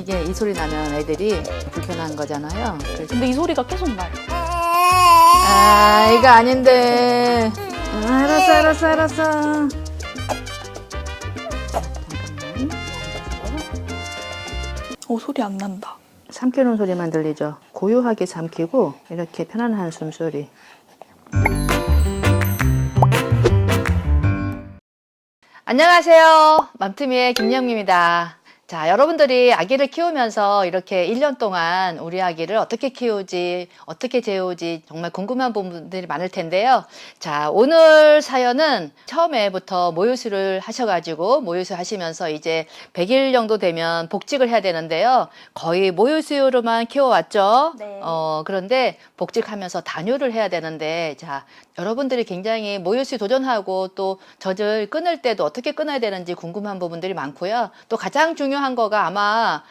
이게 이 소리 나면 애들이 불편한 거잖아요. 그래서 근데 이 소리가 계속 나요. 아, 이거 아닌데. 알았어. 잠깐만. 소리 안 난다. 삼키는 소리만 들리죠. 고요하게 삼키고 이렇게 편안한 한숨 소리. 안녕하세요. 맘투미의 김영미입니다. 자, 여러분들이 아기를 키우면서 이렇게 1년 동안 우리 아기를 어떻게 키우지, 어떻게 재우지 정말 궁금한 부분들이 많을 텐데요. 자, 오늘 사연은 처음에부터 모유수를 하셔가지고 모유수 하시면서 이제 100일 정도 되면 복직을 해야 되는데요. 거의 모유수유로만 키워왔죠. 네. 그런데 복직하면서 단유를 해야 되는데, 자, 여러분들이 굉장히 모유수유 도전하고 또 젖을 끊을 때도 어떻게 끊어야 되는지 궁금한 부분들이 많고요. 또 가장 중요한 거가 아마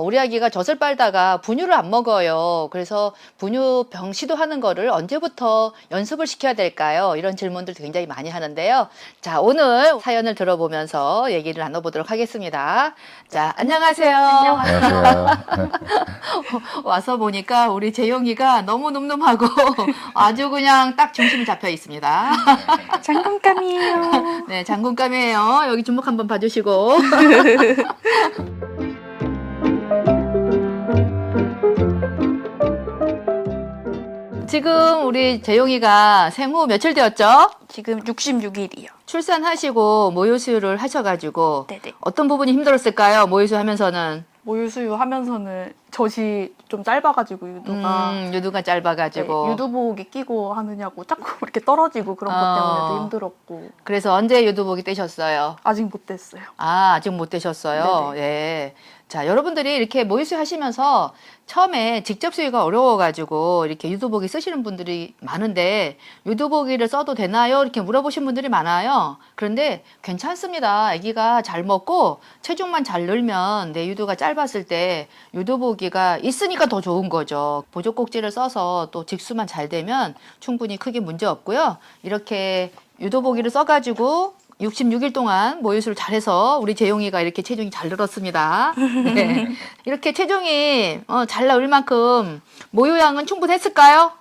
우리 아기가 젖을 빨다가 분유를 안 먹어요. 그래서 분유병 시도하는 거를 언제부터 연습을 시켜야 될까요? 이런 질문들 굉장히 많이 하는데요. 자, 오늘 사연을 들어보면서 얘기를 나눠보도록 하겠습니다. 자, 안녕하세요. 안녕하세요. 와서 보니까 우리 재용이가 너무 늠름하고 아주 그냥 딱 중심이 잡혀 있습니다. 장난감이에요. 네, 장군감이에요. 여기 주목 한번 봐주시고. 지금 우리 재용이가 생후 며칠 되었죠? 지금 66일이요. 출산하시고 모유수유를 하셔가지고 네네. 어떤 부분이 힘들었을까요? 모유수유 하면서는. 모유수유 하면서는 젖이 좀 짧아가지고 유두가 짧아가지고. 네, 유두복이 끼고 하느냐고 자꾸 이렇게 떨어지고 그런 것 때문에도 힘들었고. 그래서 언제 유두복이 떼셨어요? 아직 못 됐어요. 아, 아직 못 되셨어요? 네네. 예. 자, 여러분들이 이렇게 모유수유 하시면서 처음에 직접 수유가 어려워가지고 이렇게 유두복이 쓰시는 분들이 많은데 유두복이를 써도 되나요? 이렇게 물어보신 분들이 많아요. 그런데 괜찮습니다. 아기가 잘 먹고 체중만 잘 늘면 내 유두가 짧았을 때 유두복이가 있으니까 더 좋은 거죠. 보조꼭지를 써서 또 직수만 잘 되면 충분히 크게 문제 없고요. 이렇게 유두복이를 써가지고 66일 동안 모유수를 잘해서 우리 재용이가 이렇게 체중이 잘 늘었습니다. 네. 이렇게 체중이 잘 나올 만큼 모유량은 충분했을까요?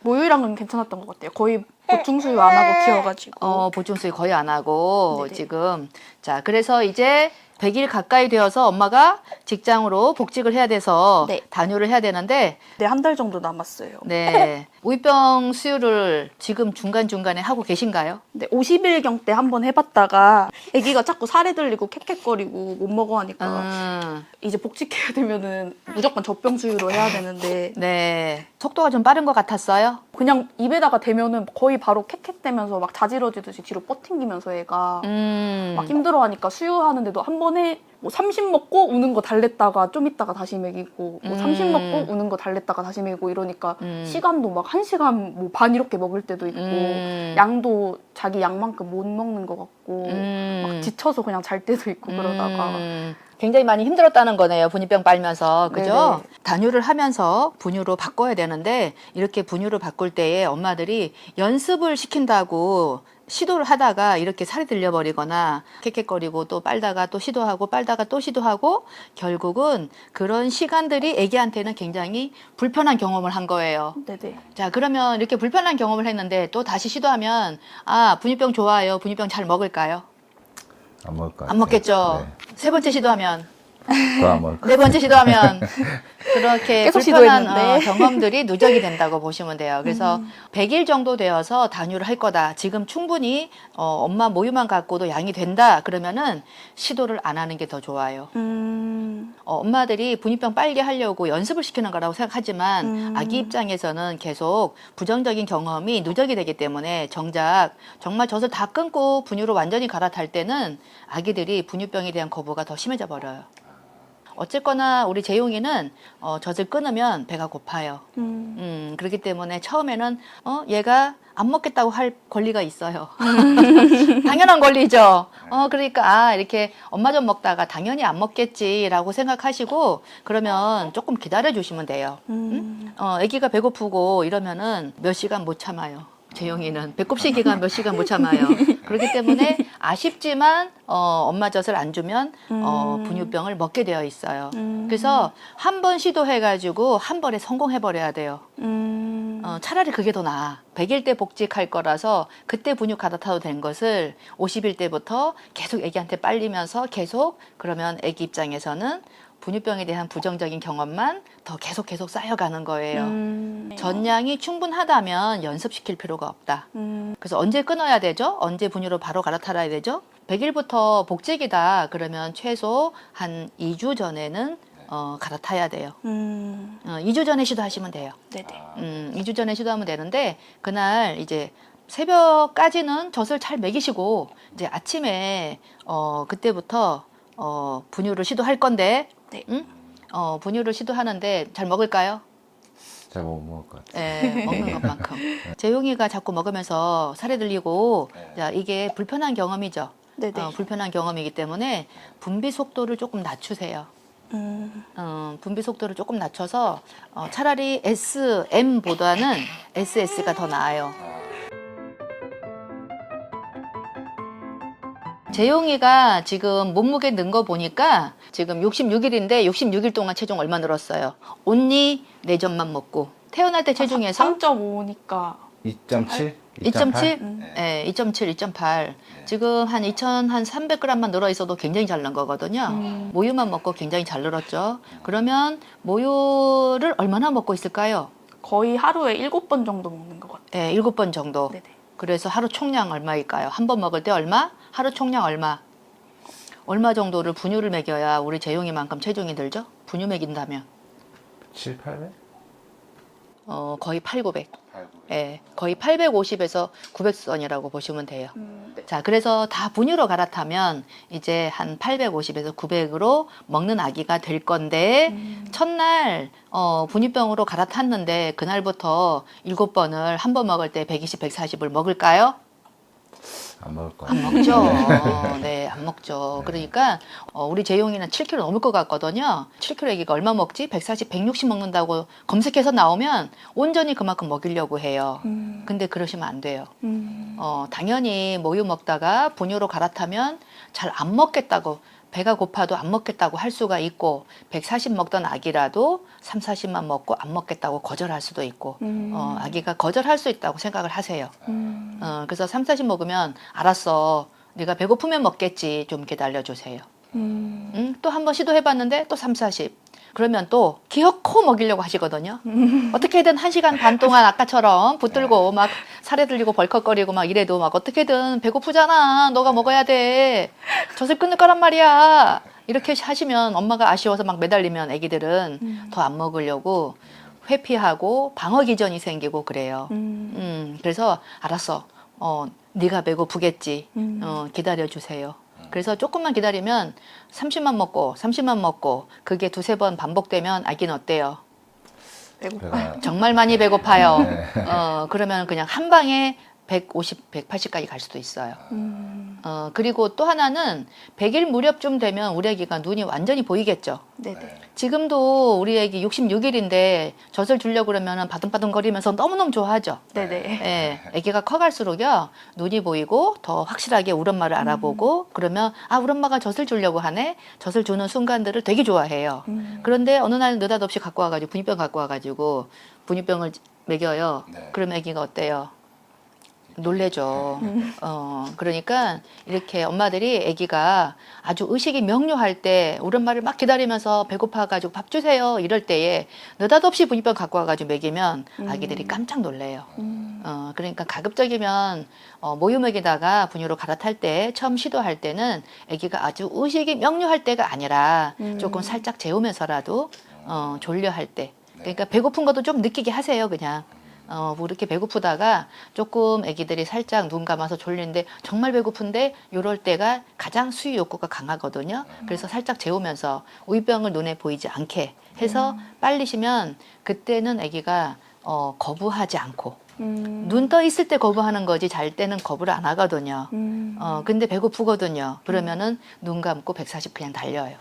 모유량은 괜찮았던 것 같아요. 거의 보충수유 안 하고 키워가지고. 보충수유 거의 안 하고 네네. 지금. 자, 그래서 이제 100일 가까이 되어서 엄마가 직장으로 복직을 해야 돼서 네. 단유를 해야 되는데 네, 한 달 정도 남았어요. 네. 우유병 수유를 지금 중간중간에 하고 계신가요? 네, 50일경 때 한번 해봤다가 아기가 자꾸 살에 들리고 캑캑거리고 못 먹어 하니까 이제 복직해야 되면은 무조건 젖병 수유로 해야 되는데 네. 속도가 좀 빠른 것 같았어요? 그냥 입에다가 대면은 거의 바로 캑캑대면서 막 자지러지듯이 뒤로 뻗팅기면서 애가 막 힘들어하니까 수유하는데도 한 번에 뭐 30 먹고 우는 거 달랬다가 좀 있다가 다시 먹이고 뭐 30 먹고 우는 거 달랬다가 다시 먹이고 이러니까 시간도 막 1시간 뭐 반 이렇게 먹을 때도 있고 양도 자기 양만큼 못 먹는 것 같고 막 지쳐서 그냥 잘 때도 있고 그러다가 굉장히 많이 힘들었다는 거네요. 분유병 빨면서. 그죠? 네네. 단유를 하면서 분유로 바꿔야 되는데 이렇게 분유로 바꿀 때에 엄마들이 연습을 시킨다고 시도를 하다가 이렇게 살이 들려버리거나 캑캑거리고 또 빨다가 또 시도하고 빨다가 또 시도하고 결국은 그런 시간들이 애기한테는 굉장히 불편한 경험을 한 거예요. 네네. 자, 그러면 이렇게 불편한 경험을 했는데 또 다시 시도하면 분유병 좋아요. 분유병 잘 먹을까요? 안 먹을 것 같아요. 안 먹겠죠. 네. 세 번째 시도하면, 더 안 먹을 것 네 번째 시도하면 그렇게 계속 불편한 시도했는데. 경험들이 누적이 된다고 보시면 돼요. 그래서 100일 정도 되어서 단유를 할 거다. 지금 충분히 엄마 모유만 갖고도 양이 된다. 그러면은 시도를 안 하는 게 더 좋아요. 엄마들이 분유병 빨게 하려고 연습을 시키는 거라고 생각하지만 아기 입장에서는 계속 부정적인 경험이 누적이 되기 때문에 정작 정말 젖을 다 끊고 분유로 완전히 갈아탈 때는 아기들이 분유병에 대한 거부가 더 심해져 버려요. 어쨌거나 우리 재용이는 젖을 끊으면 배가 고파요. 그렇기 때문에 처음에는 얘가 안 먹겠다고 할 권리가 있어요. 당연한 권리죠. 그러니까 이렇게 엄마 젖 먹다가 당연히 안 먹겠지라고 생각하시고 그러면 조금 기다려 주시면 돼요. 아기가 배고프고 이러면은 몇 시간 못 참아요. 재용이는 배꼽 시기가 몇 시간 못 참아요. 그렇기 때문에 아쉽지만 엄마 젖을 안 주면 분유병을 먹게 되어 있어요. 그래서 한 번 시도해가지고 한 번에 성공해버려야 돼요. 차라리 그게 더 나아. 100일 때 복직할 거라서 그때 분유 갈아타도 된 것을 50일 때부터 계속 애기한테 빨리면서 계속 그러면 애기 입장에서는 분유병에 대한 부정적인 경험만 더 계속 쌓여가는 거예요. 전량이 충분하다면 연습시킬 필요가 없다. 그래서 언제 끊어야 되죠? 언제 분유로 바로 갈아타야 되죠? 100일부터 복직이다. 그러면 최소 한 2주 전에는 갈아타야 돼요. 2주 전에 시도하시면 돼요. 네네. 2주 전에 시도하면 되는데 그날 이제 새벽까지는 젖을 잘 먹이시고 이제 아침에 그때부터 분유를 시도할 건데 네. 분유를 시도하는데 잘 먹을까요? 잘 못 먹을 것 같아요. 네, 먹는 것만큼. 재용이가 자꾸 먹으면서 살이 들리고 자, 이게 불편한 경험이죠. 네네. 불편한 경험이기 때문에 분비 속도를 조금 낮추세요. 분비 속도를 조금 낮춰서 차라리 SM보다는 SS가 더 나아요. 재용이가 지금 몸무게 는 거 보니까 지금 66일인데 66일 동안 체중 얼마 늘었어요? 온리 4점만 먹고 태어날 때 체중에서 3.5니까 2.7? 2.7? 2.8? 네, 2.7, 2.8. 지금 한 2,300g만 늘어 있어도 굉장히 잘 난 거거든요. 모유만 먹고 굉장히 잘 늘었죠. 그러면 모유를 얼마나 먹고 있을까요? 거의 하루에 7번 정도 먹는 것 같아요. 네, 7번 정도. 네네. 그래서 하루 총량 얼마일까요? 한 번 먹을 때 얼마? 하루 총량 얼마? 얼마 정도를 분유를 먹여야 우리 재용이만큼 체중이 들죠? 분유 먹인다면 7, 800? 거의 8, 900. 예, 거의 850에서 900선이라고 보시면 돼요. 네. 자, 그래서 다 분유로 갈아타면 이제 한 850에서 900으로 먹는 아기가 될 건데 첫날 분유병으로 갈아탔는데 그날부터 7번을 한 번 먹을 때 120, 140을 먹을까요? 안 먹을 것 안 같아요. 먹죠. 네, 안 먹죠. 그러니까 우리 재용이는 7kg 넘을 것 같거든요. 7kg 애기가 얼마 먹지? 140, 160 먹는다고 검색해서 나오면 온전히 그만큼 먹이려고 해요. 근데 그러시면 안 돼요. 당연히 모유 먹다가 분유로 갈아타면 잘 안 먹겠다고 배가 고파도 안 먹겠다고 할 수가 있고 140 먹던 아기라도 3, 40만 먹고 안 먹겠다고 거절할 수도 있고 아기가 거절할 수 있다고 생각을 하세요. 그래서 3, 40 먹으면 알았어. 네가 배고프면 먹겠지. 좀 기다려주세요. 또 한 번 시도해봤는데 또 3, 40. 그러면 또 기어코 먹이려고 하시거든요. 어떻게든 1시간 반 동안 아까처럼 붙들고 막 살에 들리고 벌컥거리고 막 이래도 막 어떻게든 배고프잖아. 너가 먹어야 돼. 젖을 끊을 거란 말이야. 이렇게 하시면 엄마가 아쉬워서 막 매달리면 애기들은 더 안 먹으려고 회피하고 방어 기전이 생기고 그래요. 그래서 알았어. 네가 배고프겠지. 기다려주세요. 그래서 조금만 기다리면 30만 먹고 30만 먹고 그게 2, 3번 반복되면 아기는 어때요? 배고파요. 정말 많이 배고파요. 그러면 그냥 한 방에 150, 180까지 갈 수도 있어요. 그리고 또 하나는 100일 무렵쯤 되면 우리 아기가 눈이 완전히 보이겠죠. 네네. 지금도 우리 아기 66일인데 젖을 주려고 그러면 바둥바둥거리면서 너무너무 좋아하죠. 네네. 예, 아기가 커갈수록요 눈이 보이고 더 확실하게 우리 엄마를 알아보고 그러면 아 우리 엄마가 젖을 주려고 하네. 젖을 주는 순간들을 되게 좋아해요. 그런데 어느 날 느닷없이 갖고 와가지고 분유병 갖고 와가지고 분유병을 먹여요. 그러면 아기가 어때요? 놀래죠. 그러니까 이렇게 엄마들이 아기가 아주 의식이 명료할 때 우리 엄마를 막 기다리면서 배고파가지고 밥 주세요 이럴 때에 느닷없이 분유병 갖고 와가지고 먹이면 아기들이 깜짝 놀래요. 그러니까 가급적이면 모유 먹이다가 분유로 갈아탈 때 처음 시도할 때는 아기가 아주 의식이 명료할 때가 아니라 조금 살짝 재우면서라도 졸려할 때 그러니까 배고픈 것도 좀 느끼게 하세요 그냥. 뭐 이렇게 배고프다가 조금 아기들이 살짝 눈 감아서 졸리는데 정말 배고픈데 이럴 때가 가장 수유 욕구가 강하거든요. 그래서 살짝 재우면서 우유병을 눈에 보이지 않게 해서 빨리시면 그때는 아기가 거부하지 않고 눈 떠 있을 때 거부하는 거지 잘 때는 거부를 안 하거든요. 근데 배고프거든요. 그러면은 눈 감고 140 그냥 달려요.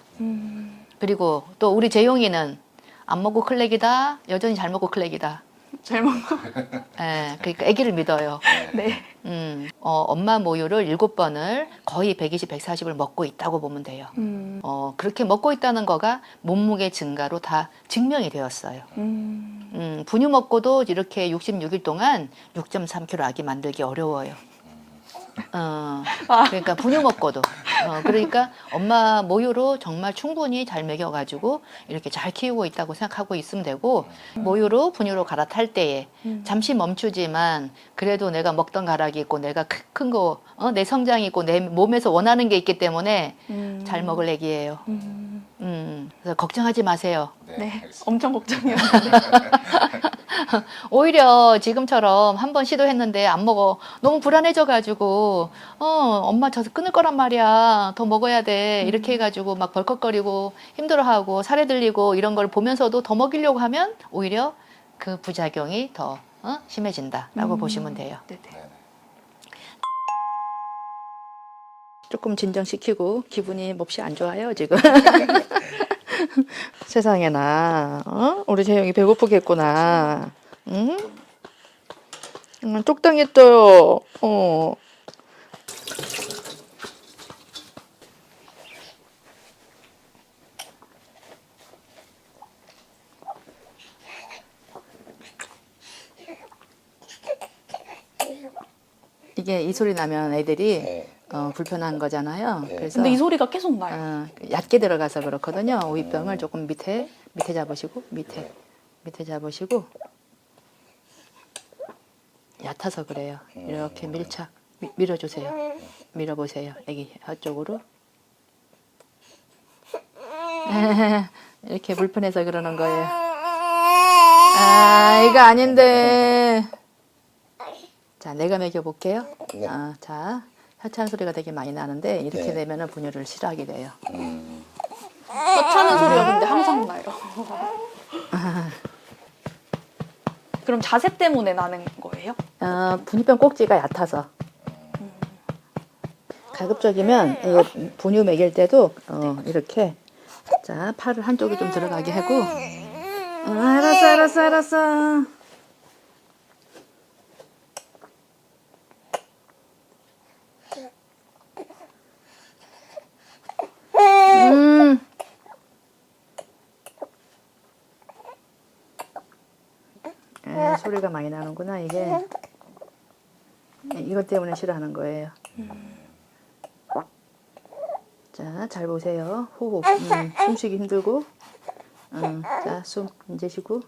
그리고 또 우리 재용이는 안 먹고 클렉이다. 여전히 잘 먹고 클렉이다. 잘 먹어. 예, 그러니까 아기를 믿어요. 네. 엄마 모유를 7번을 거의 120, 140을 먹고 있다고 보면 돼요. 그렇게 먹고 있다는 거가 몸무게 증가로 다 증명이 되었어요. 분유 먹고도 이렇게 66일 동안 6.3kg 아기 만들기 어려워요. 그러니까 분유 먹고도 그러니까 엄마 모유로 정말 충분히 잘 먹여가지고 이렇게 잘 키우고 있다고 생각하고 있으면 되고, 모유로 분유로 갈아탈 때에 잠시 멈추지만 그래도 내가 먹던 가락이 있고 내가 큰 거 내 성장이 있고 내 몸에서 원하는 게 있기 때문에 잘 먹을 애기예요. 그래서 걱정하지 마세요. 네. 엄청 걱정해요. 오히려 지금처럼 한번 시도했는데 안 먹어. 너무 불안해져가지고, 엄마 저 끊을 거란 말이야. 더 먹어야 돼. 이렇게 해가지고 막 벌컥거리고 힘들어하고 살에 들리고 이런 걸 보면서도 더 먹이려고 하면 오히려 그 부작용이 더 심해진다라고 보시면 돼요. 네네. 조금 진정시키고 기분이 몹시 안 좋아요, 지금. 세상에나, 우리 재영이 배고프겠구나. 응? 쪽당했어요. 이게 이 소리 나면 애들이 불편한 거잖아요. 그래서 근데 이 소리가 계속 나요. 얕게 들어가서 그렇거든요. 오이병을 조금 밑에 잡으시고 밑에 잡으시고 얕아서 그래요. 이렇게 밀착 밀어주세요. 밀어보세요. 여기 이쪽으로. 이렇게 불편해서 그러는 거예요. 아, 이거 아닌데. 자, 내가 먹여볼게요. 네. 자, 혀차는 소리가 되게 많이 나는데 이렇게 네. 되면은 분유를 싫어하게 돼요. 혀차는 소리가 근데 항상 나요. 그럼 자세 때문에 나는 거예요? 분유병 꼭지가 얕아서. 가급적이면 이게 분유 먹일 때도 이렇게 자, 팔을 한쪽이 좀 들어가게 하고. 알았어. 소리가 많이 나는구나, 이게. 이것 때문에 싫어하는 거예요. 자, 잘 보세요. 호흡. 숨쉬기 힘들고. 자, 숨 이제 쉬고.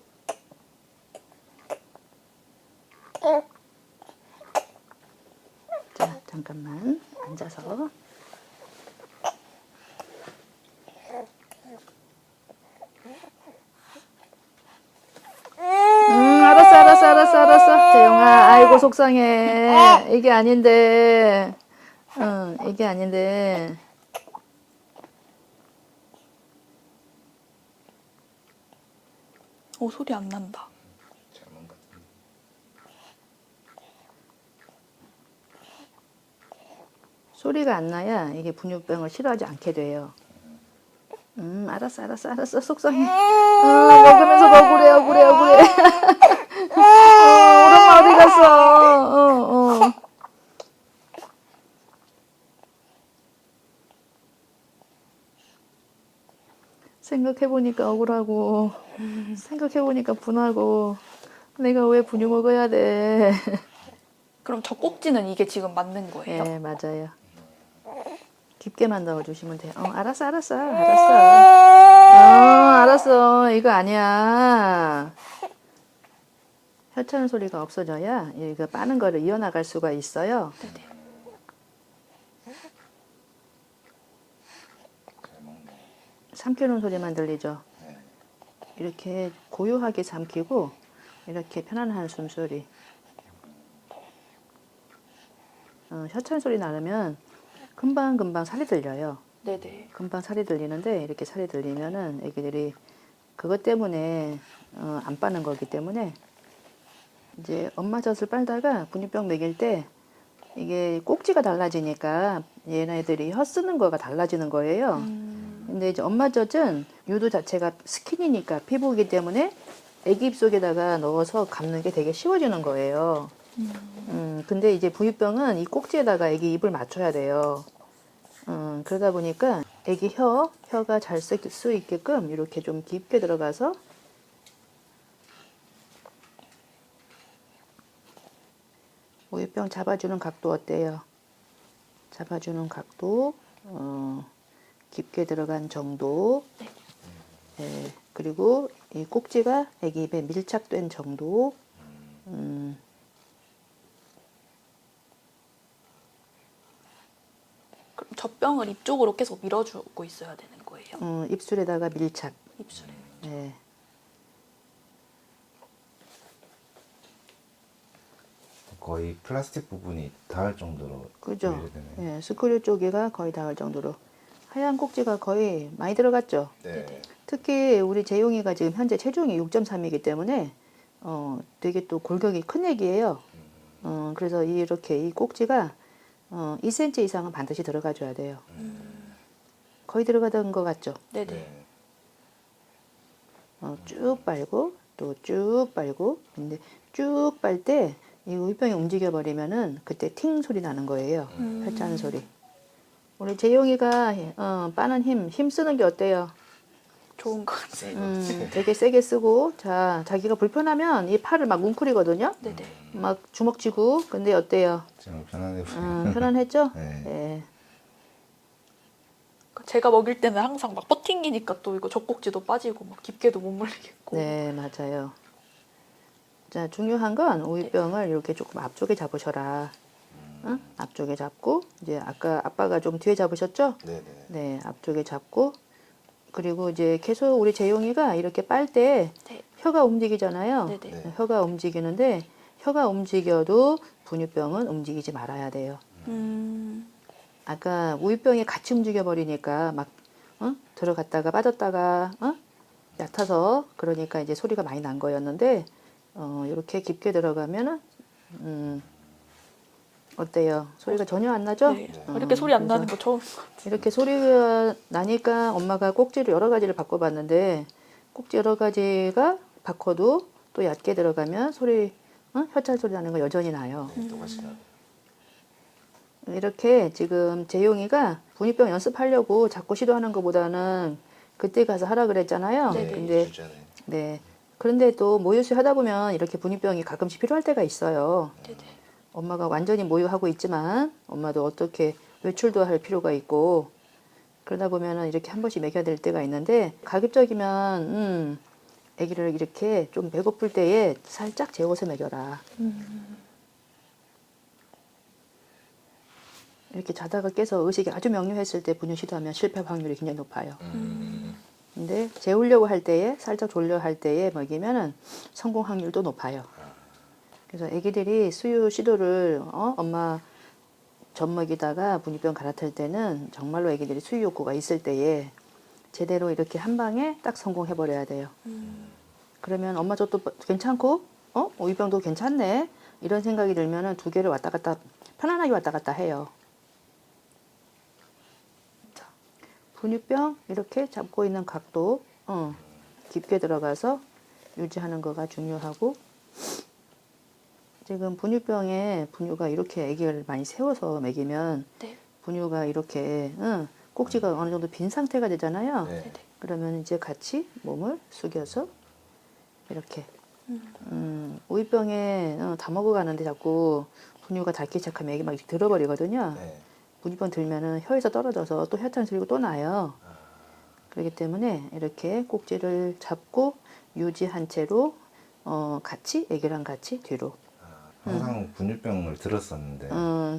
자, 잠깐만 앉아서. 알았어. 재영아, 아이고, 속상해. 이게 아닌데. 이게 아닌데. 소리 안 난다. 소리가 안 나야 이게 분유병을 싫어하지 않게 돼요. 알았어. 속상해. 먹으면서 억울해. 우리 엄마 어디 갔어? 생각해보니까 억울하고, 생각해보니까 분하고, 내가 왜 분유 먹어야 돼? 그럼 저 꼭지는 이게 지금 맞는 거예요? 네, 맞아요. 깊게만 넣어주시면 돼요. 알았어. 알았어. 이거 아니야. 혀차는 소리가 없어져야 이거 빠는 거를 이어나갈 수가 있어요. 네네. 삼키는 소리만 들리죠. 이렇게 고요하게 삼키고 이렇게 편안한 숨소리. 혀찬 소리 나면 금방 살이 들려요. 네네. 금방 살이 들리는데 이렇게 살이 들리면은 애기들이 그것 때문에 안 빠는 거기 때문에 이제 엄마 젖을 빨다가 분유병 먹일 때 이게 꼭지가 달라지니까 얘네들이 혀 쓰는 거가 달라지는 거예요. 근데 이제 엄마 젖은 유도 자체가 스킨이니까 피부이기 때문에 애기 입속에다가 넣어서 감는 게 되게 쉬워지는 거예요. 근데 이제 부유병은 이 꼭지에다가 애기 입을 맞춰야 돼요. 그러다 보니까 애기 혀가 잘 쓸 수 있게끔 이렇게 좀 깊게 들어가서 우유병 잡아주는 각도 어때요? 잡아주는 각도, 깊게 들어간 정도, 네, 그리고 이 꼭지가 애기 입에 밀착된 정도, 그럼 젖병을 입 쪽으로 계속 밀어주고 있어야 되는 거예요? 입술에다가 밀착. 입술에. 네. 거의 플라스틱 부분이 닿을 정도로 그죠? 밀어야 되네. 예, 스크류 쪽에가 거의 닿을 정도로 하얀 꼭지가 거의 많이 들어갔죠. 네. 특히 우리 재용이가 지금 현재 체중이 6.3이기 때문에 되게 또 골격이 큰 애기예요. 그래서 이렇게 이 꼭지가 2cm 이상은 반드시 들어가줘야 돼요. 거의 들어가던 것 같죠? 네네. 네. 쭉 빨고 또 쭉 빨고 근데 쭉 빨 때 이 우유병이 움직여 버리면은 그때 팅 소리 나는 거예요. 펼치는 소리. 우리 재용이가 빠는 힘 쓰는 게 어때요? 좋은 것 같아요. 되게 세게 쓰고 자 자기가 불편하면 이 팔을 막 뭉클이거든요. 네네. 막 주먹 쥐고 근데 어때요? 지금 편안해 보여요. 편안했죠? 네. 네. 제가 먹일 때는 항상 막 버팅기니까 또 이거 젖꼭지도 빠지고 막 깊게도 못 물리겠고. 네, 맞아요. 자, 중요한 건 우유병을 이렇게 조금 앞쪽에 잡으셔라. 응? 앞쪽에 잡고 이제 아까 아빠가 좀 뒤에 잡으셨죠? 네네. 네, 앞쪽에 잡고 그리고 이제 계속 우리 재용이가 이렇게 빨 때 네. 혀가 움직이잖아요. 네네. 네. 혀가 움직이는데 혀가 움직여도 분유병은 움직이지 말아야 돼요. 아까 우유병이 같이 움직여 버리니까 막 들어갔다가 빠졌다가 얕아서 그러니까 이제 소리가 많이 난 거였는데 이렇게 깊게 들어가면은 어때요? 소리가 전혀 안 나죠? 네. 이렇게 소리 안 나는 거 처음. 이렇게 소리가 나니까 엄마가 꼭지를 여러 가지를 바꿔봤는데 꼭지 여러 가지가 바꿔도 또 얕게 들어가면 소리 혀찰 소리 나는 거 여전히 나요. 네, 똑같이 나요. 이렇게 지금 재용이가 분유병 연습하려고 자꾸 시도하는 것보다는 그때 가서 하라 그랬잖아요. 네네. 근데 주전에. 네. 그런데 또 모유수유 하다 보면 이렇게 분유병이 가끔씩 필요할 때가 있어요. 네네. 엄마가 완전히 모유하고 있지만 엄마도 어떻게 외출도 할 필요가 있고 그러다 보면은 이렇게 한 번씩 먹여야 될 때가 있는데 가급적이면 아기를 이렇게 좀 배고플 때에 살짝 재워서 먹여라. 이렇게 자다가 깨서 의식이 아주 명료했을 때 분유 시도하면 실패 확률이 굉장히 높아요. 근데 재우려고 할 때에 살짝 졸려 할 때에 먹이면은 성공 확률도 높아요. 그래서 아기들이 수유 시도를 엄마 젖 먹이다가 분유병 갈아탈 때는 정말로 아기들이 수유 욕구가 있을 때에 제대로 이렇게 한 방에 딱 성공해 버려야 돼요. 그러면 엄마 젖도 괜찮고 우유병도 괜찮네 이런 생각이 들면은 두 개를 왔다 갔다 편안하게 왔다 갔다 해요. 자, 분유병 이렇게 잡고 있는 각도 깊게 들어가서 유지하는 거가 중요하고 지금 분유병에 분유가 이렇게 아기를 많이 세워서 먹이면 네. 분유가 이렇게 꼭지가 어느 정도 빈 상태가 되잖아요. 네. 그러면 이제 같이 몸을 숙여서 이렇게 우유병에 다 먹어가는데 자꾸 분유가 닳기 시작하면 애기 막 이렇게 들어버리거든요. 네. 분유병 들면은 혀에서 떨어져서 또 혀탄 소리고 또 나요. 그렇기 때문에 이렇게 꼭지를 잡고 유지한 채로 같이 애기랑 같이 뒤로. 항상 분유병을 들었었는데.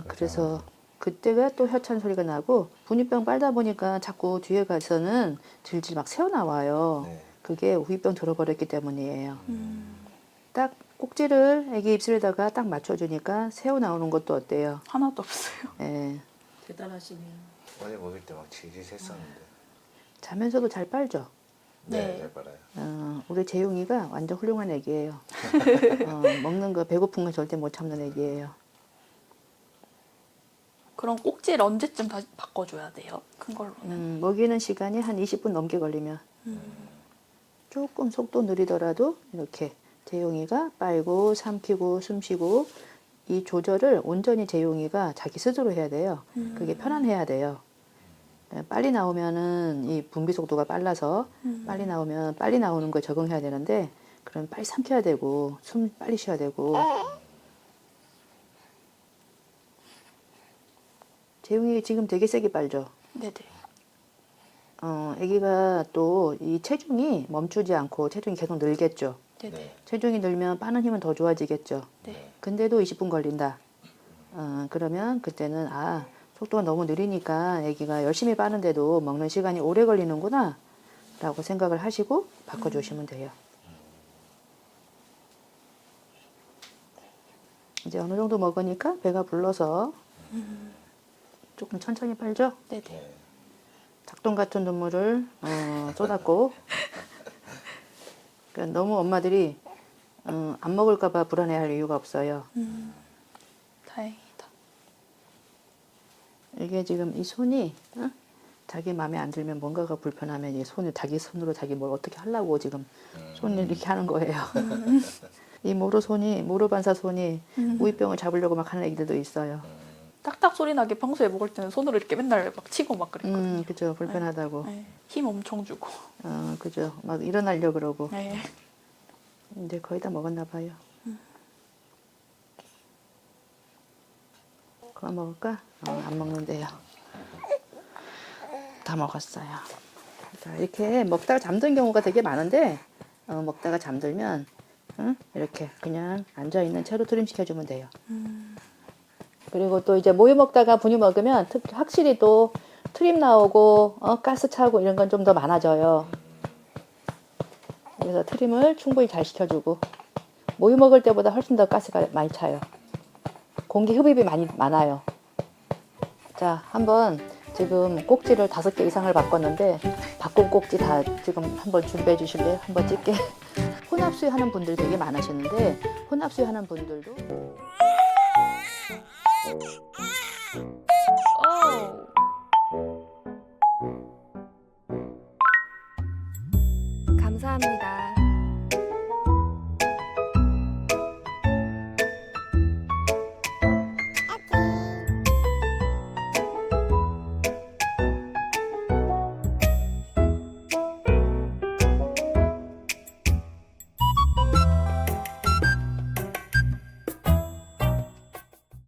그래서 그때가 또 혀찬 소리가 나고 분유병 빨다 보니까 자꾸 뒤에 가서는 질질 막 새어나와요. 네. 그게 우유병 들어버렸기 때문이에요. 딱 꼭지를 애기 입술에다가 딱 맞춰주니까 새어나오는 것도 어때요? 하나도 없어요. 예. 대단하시네요. 어제 먹을 때 막 지지했었는데. 자면서도 잘 빨죠? 네, 네. 잘 빨아요. 우리 재용이가 완전 훌륭한 애기예요. 먹는 거 배고픈 거 절대 못 참는 애기예요. 그럼 꼭지를 언제쯤 다시 바꿔줘야 돼요? 큰 걸로는. 먹이는 시간이 한 20분 넘게 걸리면 조금 속도 느리더라도 이렇게 재용이가 빨고 삼키고 숨쉬고 이 조절을 온전히 재용이가 자기 스스로 해야 돼요. 그게 편안해야 돼요. 빨리 나오면은 이 분비 속도가 빨라서 빨리 나오면 빨리 나오는 거에 적응해야 되는데 그럼 빨리 삼켜야 되고 숨 빨리 쉬어야 되고. 재용이 지금 되게 세게 빨죠. 네네. 아기가 또 이 체중이 멈추지 않고 체중이 계속 늘겠죠. 네네. 네. 체중이 늘면 빠는 힘은 더 좋아지겠죠. 네. 근데도 20분 걸린다. 그러면 그때는 속도가 너무 느리니까 아기가 열심히 빠는데도 먹는 시간이 오래 걸리는구나 라고 생각을 하시고 바꿔주시면 돼요. 이제 어느 정도 먹으니까 배가 불러서 조금 천천히 빨죠. 네네. 네. 닭똥 같은 눈물을 쏟았고 그러니까 너무 엄마들이 안 먹을까봐 불안해할 이유가 없어요. 다행이다. 이게 지금 이 손이 자기 마음에 안 들면 뭔가가 불편하면 이 손을 자기 손으로 자기 뭘 어떻게 하려고 지금 손을 이렇게 하는 거예요. 이 모로 반사 손이 우이병을 잡으려고 막 하는 애기들도 있어요. 딱딱 소리 나게 평소에 먹을 때는 손으로 이렇게 맨날 막 치고 막 그랬거든요. 그죠. 불편하다고. 네. 힘 엄청 주고. 그죠. 막 일어나려고 그러고. 네. 이제 거의 다 먹었나 봐요. 그만 먹을까? 안 먹는데요. 다 먹었어요. 자, 이렇게 먹다가 잠든 경우가 되게 많은데 먹다가 잠들면 이렇게 그냥 앉아있는 채로 트림 시켜주면 돼요. 그리고 또 이제 모유 먹다가 분유 먹으면 확실히 또 트림 나오고 가스 차고 이런 건 좀 더 많아져요. 그래서 트림을 충분히 잘 시켜주고 모유 먹을 때보다 훨씬 더 가스가 많이 차요. 공기 흡입이 많아요. 자, 한번 지금 꼭지를 5개 이상을 바꿨는데 바꾼 꼭지 다 지금 한번 준비해 주실래요? 한번 찍게. 혼합수유 하는 분들 되게 많으시는데 혼합수유 하는 분들도